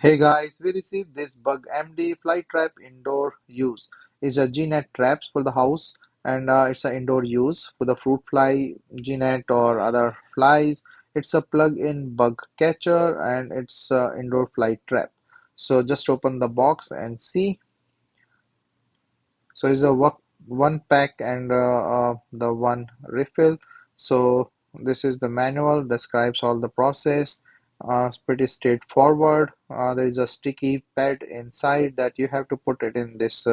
Hey guys, we received this BugMD fly trap indoor use. It's a Gnat traps for the house and it's an indoor use for the fruit fly, Gnat or other flies. It's a plug-in bug catcher and it's a indoor fly trap. So just open the box and see. So it's a one pack and the one refill. So this is the manual, describes all the process. It's pretty straightforward. There is a sticky pad inside that you have to put it in this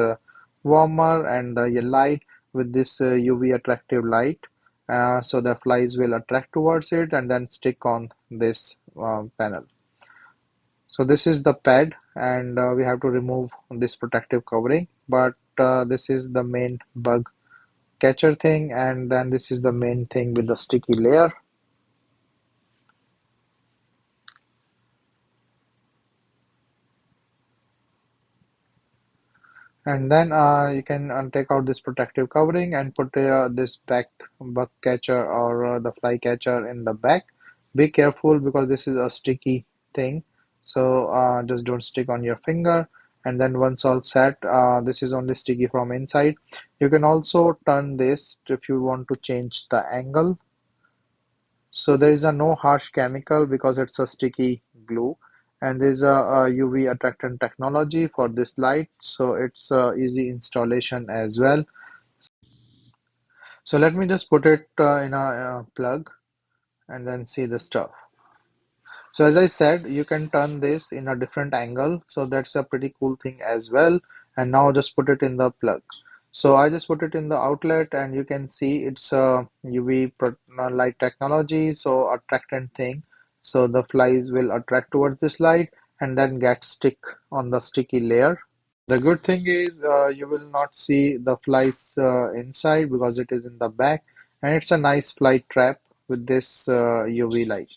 warmer and the light with this UV attractive light. So the flies will attract towards it and then stick on this panel. So this is the pad and we have to remove this protective covering, but this is the main bug catcher thing, and then this is the main thing with the sticky layer. And then you can take out this protective covering and put this back bug catcher or the fly catcher in the back. Be careful because this is a sticky thing, so just don't stick on your finger. And then once all set, this is only sticky from inside. You can also turn this if you want to change the angle. So there is a no harsh chemical because it's a sticky glue, and there is a UV attractant technology for this light, so it's easy installation as well. So let me just put it in a plug and then see the stuff. So as I said, you can turn this in a different angle. So that's a pretty cool thing as well. And now just put it in the plug. So I just put it in the outlet and you can see it's a UV light technology. So attractant thing. So the flies will attract towards this light and then get stick on the sticky layer. The good thing is you will not see the flies inside because it is in the back, and it's a nice fly trap with this UV light.